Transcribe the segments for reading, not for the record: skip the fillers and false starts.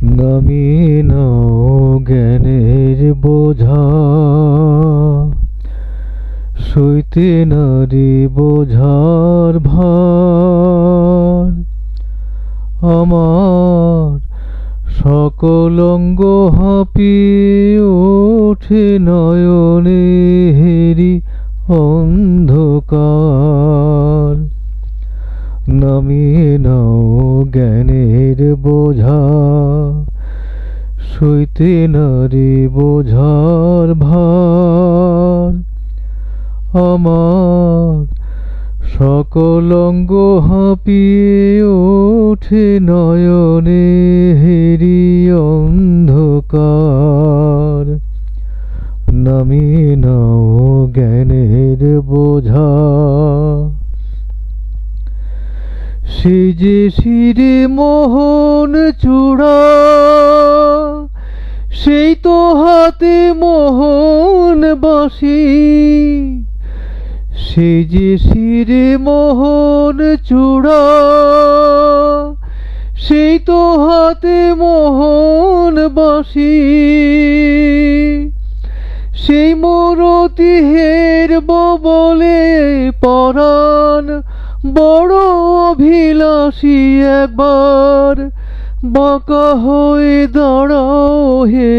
নামিয়ে নাও জ্ঞানের বোঝা, সইতে নারি বোঝার ভার। আমার সকল অঙ্গ হাঁপিয়ে ওঠে নয়নে হেরি অন্ধকার। নামিয়ে নাও জ্ঞানের বোঝা, সইতে নারি বোঝার ভার। আমার সকল অঙ্গ হাঁপিয়ে ওঠে নয়নে হেরি অন্ধকার। নামিয়ে নাও জ্ঞানের বোঝা। সে যে শিরে মোহন চূড়া, সেই তো হাতে মোহন বাঁশি। সে যে শিরে মোহন চূড়া, সেই তো হাতে মোহন বাঁশি। সেই মূরতি হেরব বলে পরাণ বড় অভিলাষী। একবার বাঁকা হয়ে দাঁড়াও হে,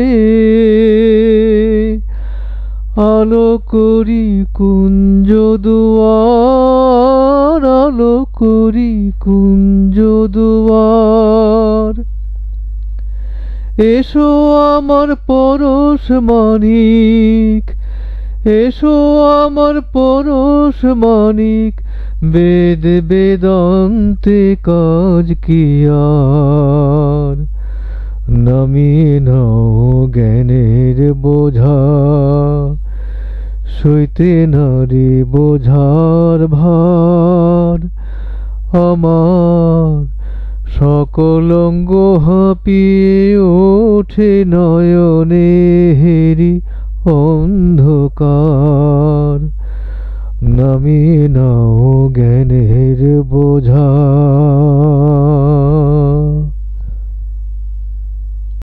আলো করি কুঞ্জ দুয়ার, আলো করি কুঞ্জ দুয়ার। এসো আমার পরশ মানিক, এসো আমার পরশ মানিক। বেদ বেদান্তে কাজ কি আর। নামিয়ে নাও জ্ঞানের বোঝা, সইতে নারি বোঝার ভার। আমার সকল অঙ্গ হাঁপিয়ে ওঠে নয়নে হেরি অন্ধকার। নামিয়ে নাও জ্ঞানের বোঝা।